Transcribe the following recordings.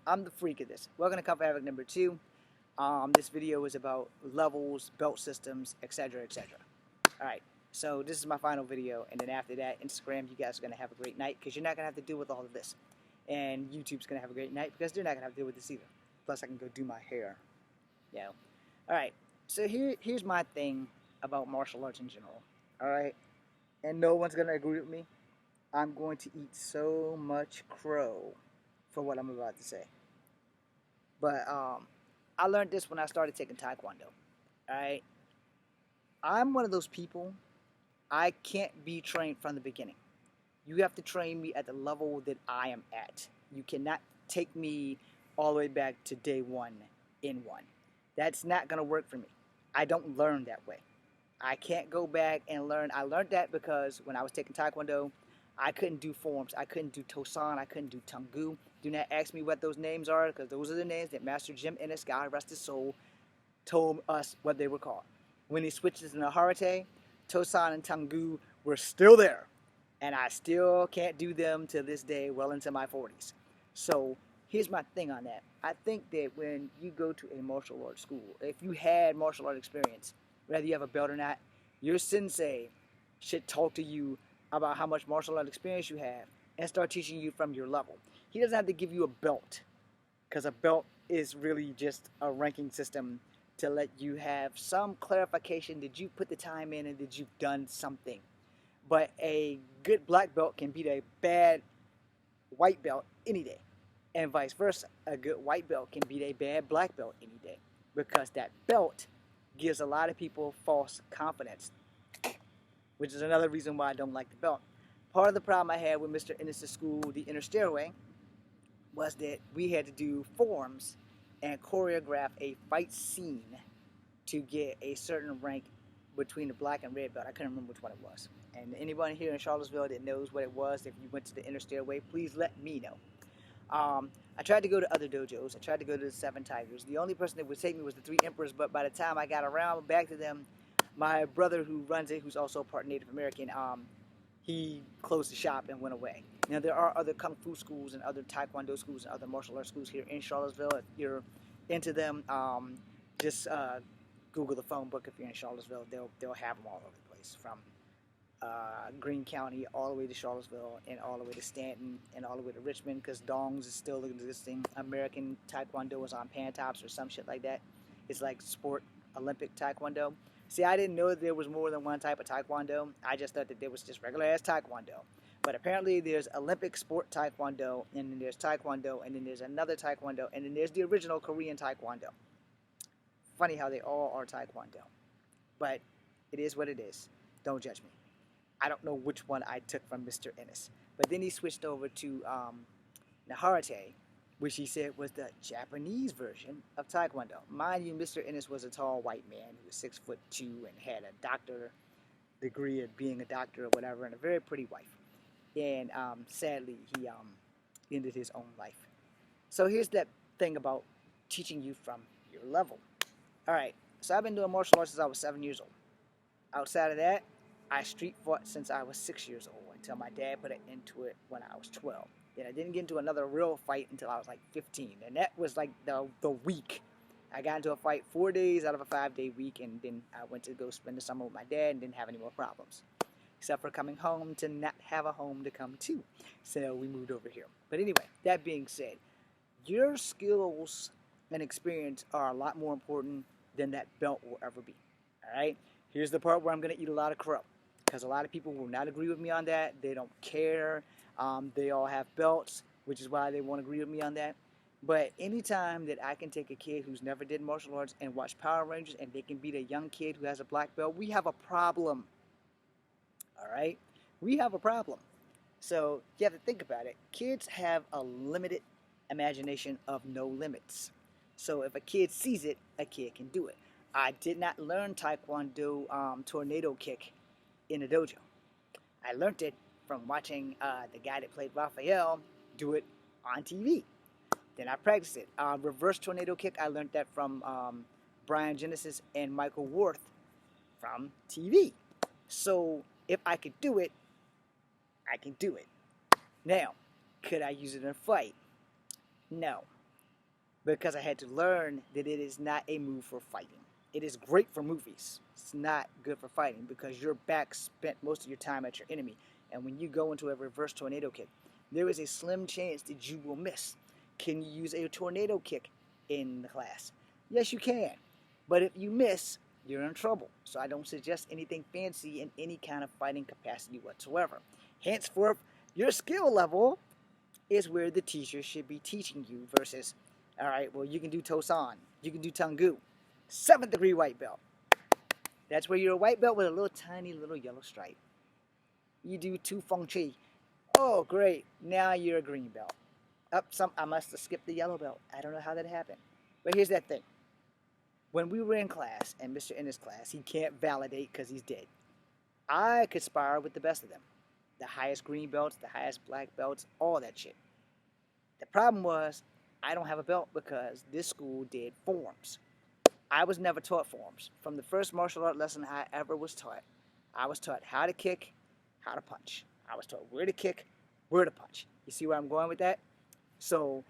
I'm the freak of this. Welcome to Cup Havoc number 2. This video is about levels, belt systems, etc., etc. Alright, so this is my final video, and then after that, Instagram, you guys are going to have a great night, because you're not going to have to deal with all of this. And YouTube's going to have a great night, because they're not going to have to deal with this either. Plus, I can go do my hair. Yeah. Alright, so here's my thing about martial arts in general. Alright? And no one's going to agree with me. I'm going to eat so much crow for what I'm about to say. But I learned this when I started taking Taekwondo. Alright? I'm one of those people, I can't be trained from the beginning. You have to train me at the level that I am at. You cannot take me all the way back to day one in one. That's not going to work for me. I don't learn that way. I can't go back and learn. I learned that because when I was taking Taekwondo, I couldn't do forms. I couldn't do Tosan. I couldn't do Tungu. Do not ask me what those names are, because those are the names that Master Jim Ennis, God rest his soul, told us what they were called. When he switched to Naharate, Tosan and Tungu were still there. And I still can't do them to this day, well into my 40s. So here's my thing on that. I think that when you go to a martial arts school, if you had martial art experience, whether you have a belt or not, your sensei should talk to you about how much martial art experience you have and start teaching you from your level. He doesn't have to give you a belt, because a belt is really just a ranking system to let you have some clarification that you put the time in and that you've done something. But a good black belt can beat a bad white belt any day, and vice versa. A good white belt can beat a bad black belt any day, because that belt gives a lot of people false confidence, which is another reason why I don't like the belt. Part of the problem I had with Mr. Ennis' school, the Inner Stairway, was that we had to do forms and choreograph a fight scene to get a certain rank between the black and red belt. I couldn't remember which one it was. And anyone here in Charlottesville that knows what it was, if you went to the Inner Stairway, please let me know. I tried to go to other dojos. I tried to go to the Seven Tigers. The only person that would take me was the Three Emperors, but by the time I got around back to them, my brother who runs it, who's also part Native American, he closed the shop and went away. Now, there are other Kung Fu schools and other Taekwondo schools and other martial arts schools here in Charlottesville. If you're into them, just Google the phone book if you're in Charlottesville. They'll have them all over the place, from Greene County all the way to Charlottesville, and all the way to Stanton, and all the way to Richmond, because Dongs is still existing. American Taekwondo is on Pantops or some shit like that. It's like sport Olympic Taekwondo. See, I didn't know that there was more than one type of Taekwondo. I just thought that there was just regular ass Taekwondo. But apparently there's Olympic sport Taekwondo, and then there's Taekwondo, and then there's another Taekwondo, and then there's the original Korean Taekwondo. Funny how they all are Taekwondo. But it is what it is. Don't judge me. I don't know which one I took from Mr. Ennis. But then he switched over to Naharate, which he said was the Japanese version of Taekwondo. Mind you, Mr. Ennis was a tall white man who was 6'2" and had a doctor degree of being a doctor or whatever, and a very pretty wife. And sadly, he ended his own life. So here's that thing about teaching you from your level. Alright, so I've been doing martial arts since I was 7 years old. Outside of that, I street fought since I was 6 years old, until my dad put it into it when I was 12. Then I didn't get into another real fight until I was like 15. And that was like the week. I got into a fight 4 days out of a 5-day week, and then I went to go spend the summer with my dad and didn't have any more problems. Except for coming home to not have a home to come to. So we moved over here. But anyway, that being said, your skills and experience are a lot more important than that belt will ever be. Alright? Here's the part where I'm going to eat a lot of crow, because a lot of people will not agree with me on that. They don't care. They all have belts, which is why they won't agree with me on that. But anytime that I can take a kid who's never did martial arts and watch Power Rangers, and they can beat a young kid who has a black belt, we have a problem. Alright? We have a problem. So you have to think about it. Kids have a limited imagination of no limits. So if a kid sees it, a kid can do it. I did not learn Taekwondo tornado kick in a dojo. I learned it from watching the guy that played Raphael do it on TV. Then I practiced it. Reverse tornado kick, I learned that from Brian Genesis and Michael Worth from TV. So if I could do it, I can do it. Now, could I use it in a fight? No. because I had to learn that it is not a move for fighting. It is great for movies. It's not good for fighting because your back spent most of your time at your enemy. And when you go into a reverse tornado kick, there is a slim chance that you will miss. Can you use a tornado kick in the class? Yes, you can. But if you miss, you're in trouble. So I don't suggest anything fancy in any kind of fighting capacity whatsoever. Henceforth, your skill level is where the teacher should be teaching you versus, all right, well, you can do Tosan, you can do Tengu, 7th degree white belt. That's where you're a white belt with a little tiny little yellow stripe. You do Tu Feng Chi. Oh, great. Now you're a green belt. I must have skipped the yellow belt. I don't know how that happened. But here's that thing. When we were in class, and Mr. Ennis' class, he can't validate because he's dead. I could spar with the best of them. The highest green belts, the highest black belts, all that shit. The problem was, I don't have a belt because this school did forms. I was never taught forms. From the first martial art lesson I ever was taught, I was taught how to kick, how to punch. I was taught where to kick, where to punch. You see where I'm going with that? So,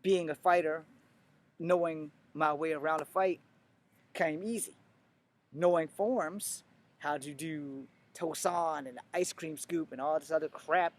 being a fighter, knowing my way around a fight came easy. Knowing forms, how to do Tosan and the ice cream scoop and all this other crap,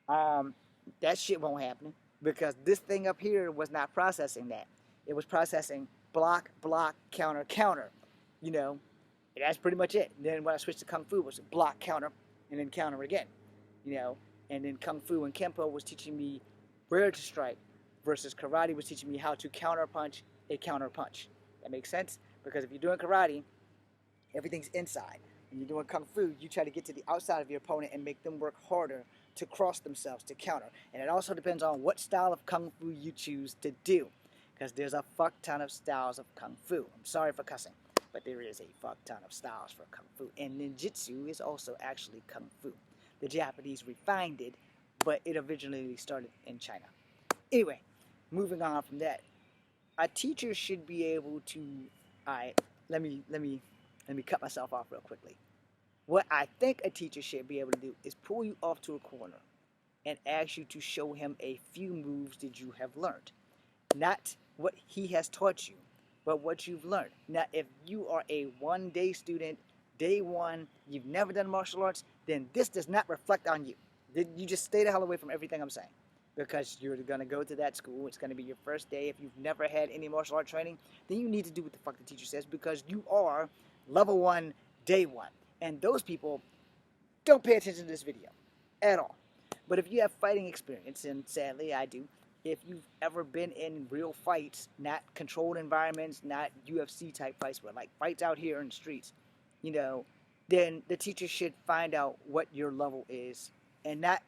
that shit won't happen because this thing up here was not processing that. It was processing block, block, counter, counter. You know, and that's pretty much it. Then when I switched to Kung Fu, it was block, counter, and then counter again. You know, and then Kung Fu and Kempo was teaching me where to strike versus Karate was teaching me how to counter punch a counter punch. That makes sense? Because if you're doing Karate, everything's inside. When you're doing Kung Fu, you try to get to the outside of your opponent and make them work harder to cross themselves, to counter. And it also depends on what style of Kung Fu you choose to do. Because there's a fuck ton of styles of Kung Fu. I'm sorry for cussing, but there is a fuck ton of styles for Kung Fu. And ninjutsu is also actually Kung Fu. The Japanese refined it, but it originally started in China. Anyway, moving on from that. A teacher should be able to, alright, let me cut myself off real quickly. What I think a teacher should be able to do is pull you off to a corner and ask you to show him a few moves that you have learned. Not what he has taught you, but what you've learned. Now, if you are a one-day student, day one, you've never done martial arts, then this does not reflect on you. You just stay the hell away from everything I'm saying. Because you're going to go to that school. It's going to be your first day. If you've never had any martial art training, then you need to do what the fuck the teacher says because you are level 1, day 1. And those people don't pay attention to this video at all. But if you have fighting experience, and sadly I do, if you've ever been in real fights, not controlled environments, not UFC type fights, but like fights out here in the streets, you know, then the teacher should find out what your level is and not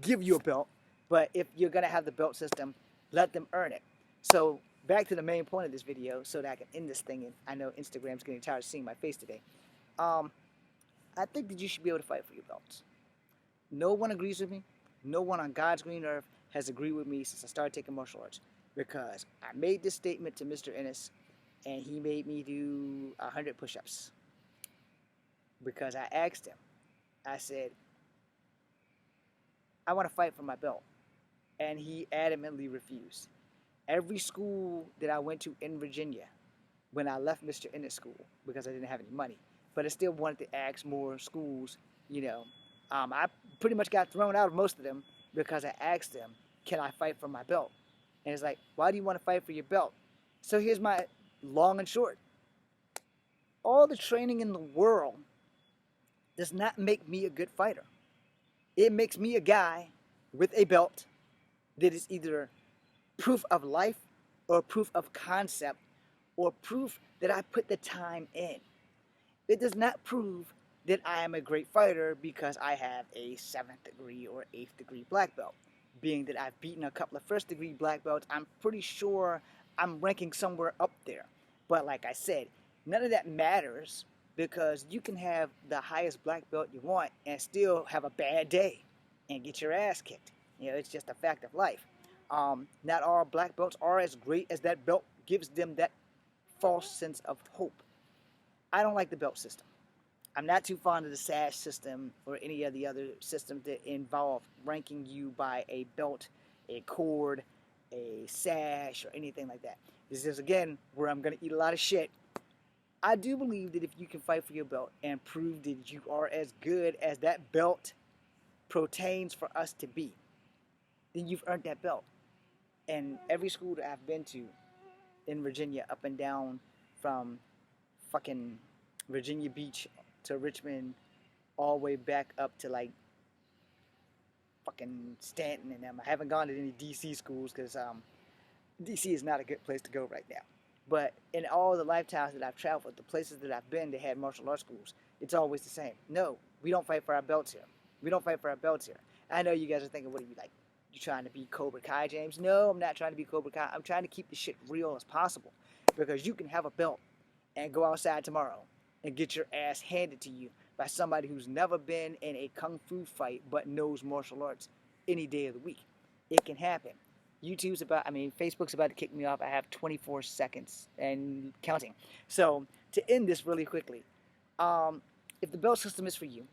give you a belt. But if you're going to have the belt system, let them earn it. So back to the main point of this video so that I can end this thing. And I know Instagram's getting tired of seeing my face today. I think that you should be able to fight for your belts. No one agrees with me. No one on God's green earth has agreed with me since I started taking martial arts. Because I made this statement to Mr. Ennis and he made me do 100 push-ups. Because I asked him. I said, I want to fight for my belt. And he adamantly refused. Every school that I went to in Virginia, when I left Mr. Ennis school, because I didn't have any money, but I still wanted to ask more schools, you know, I pretty much got thrown out of most of them because I asked them, can I fight for my belt? And it's like, why do you want to fight for your belt? So here's my long and short. All the training in the world does not make me a good fighter. It makes me a guy with a belt that is either proof of life or proof of concept or proof that I put the time in. It does not prove that I am a great fighter because I have a 7th degree or 8th degree black belt. Being that I've beaten a couple of 1st degree black belts, I'm pretty sure I'm ranking somewhere up there. But like I said, none of that matters because you can have the highest black belt you want and still have a bad day and get your ass kicked. You know, it's just a fact of life. Not all black belts are as great as that belt gives them that false sense of hope. I don't like the belt system. I'm not too fond of the sash system or any of the other systems that involve ranking you by a belt, a cord, a sash or anything like that. This is, again, where I'm going to eat a lot of shit. I do believe that if you can fight for your belt and prove that you are as good as that belt pertains for us to be, then you've earned that belt. And every school that I've been to in Virginia, up and down from fucking Virginia Beach to Richmond, all the way back up to like fucking Stanton and them. I haven't gone to any DC schools because DC is not a good place to go right now. But in all the lifetimes that I've traveled, the places that I've been that had martial arts schools, it's always the same. No, we don't fight for our belts here. We don't fight for our belts here. I know you guys are thinking, what are you like? You trying to be Cobra Kai, James? No, I'm not trying to be Cobra Kai. I'm trying to keep the shit real as possible. Because you can have a belt and go outside tomorrow and get your ass handed to you by somebody who's never been in a kung fu fight but knows martial arts any day of the week. It can happen. Facebook's about to kick me off. I have 24 seconds and counting. So, to end this really quickly, if the belt system is for you,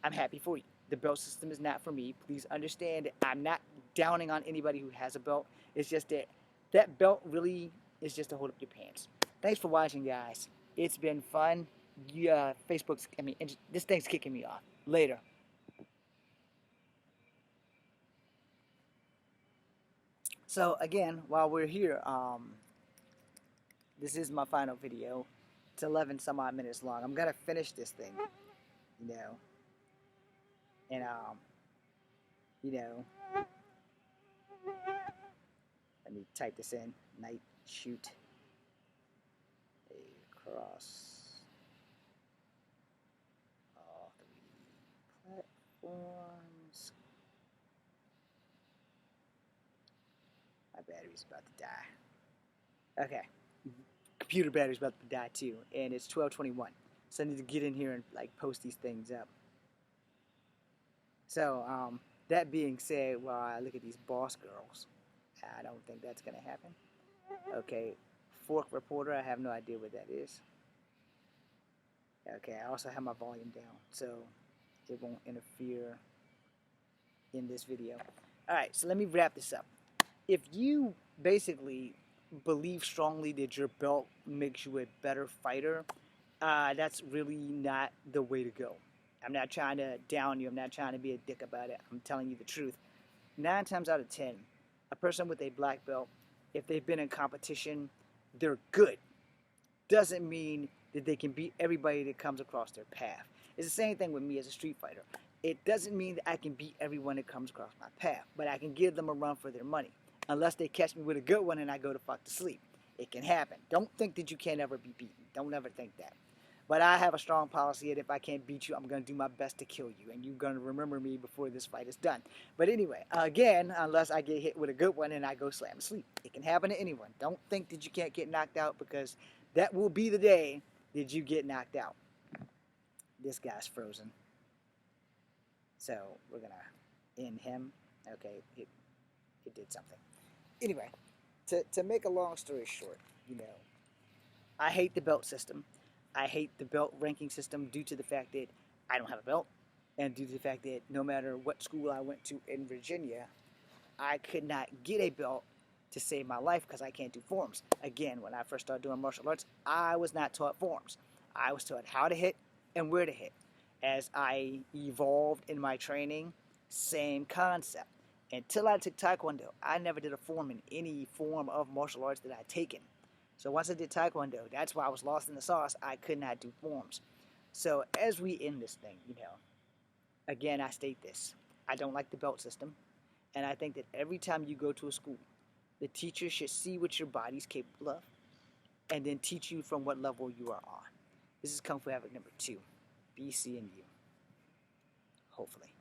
I'm happy for you. The belt system is not for me. Please understand that I'm not downing on anybody who has a belt. It's just that that belt really is just to hold up your pants. Thanks for watching, guys. It's been fun. This thing's kicking me off. Later. So again, while we're here, this is my final video. It's 11 some odd minutes long. I'm gonna finish this thing, you know, and let me type this in. Night shoot across all 3 platforms. My battery's about to die. Okay. Computer battery's about to die too, and it's 12:21. So I need to get in here and like post these things up. So, that being said, while I look at these boss girls, I don't think that's gonna happen. Okay, Fork Reporter, I have no idea what that is. Okay, I also have my volume down, so it won't interfere in this video. Alright, so let me wrap this up. If you basically believe strongly that your belt makes you a better fighter, that's really not the way to go. I'm not trying to down you. I'm not trying to be a dick about it. I'm telling you the truth. 9 times out of 10, a person with a black belt, if they've been in competition, they're good. Doesn't mean that they can beat everybody that comes across their path. It's the same thing with me as a street fighter. It doesn't mean that I can beat everyone that comes across my path, but I can give them a run for their money. Unless they catch me with a good one and I go to fuck to sleep. It can happen. Don't think that you can't ever be beaten. Don't ever think that. But I have a strong policy that if I can't beat you, I'm going to do my best to kill you. And you're going to remember me before this fight is done. But anyway, again, unless I get hit with a good one and I go slam asleep. It can happen to anyone. Don't think that you can't get knocked out, because that will be the day that you get knocked out. This guy's frozen. So we're going to end him. Okay, it did something. Anyway, to make a long story short, I hate the belt system. I hate the belt ranking system due to the fact that I don't have a belt, and due to the fact that no matter what school I went to in Virginia, I could not get a belt to save my life because I can't do forms. Again, when I first started doing martial arts, I was not taught forms. I was taught how to hit and where to hit. As I evolved in my training, same concept. Until I took Taekwondo, I never did a form in any form of martial arts that I'd taken. So once I did Taekwondo, that's why I was lost in the sauce. I could not do forms. So as we end this thing, again, I state this. I don't like the belt system. And I think that every time you go to a school, the teacher should see what your body's capable of and then teach you from what level you are on. This is Kung Fu Havoc number 2. Be seeing you. Hopefully.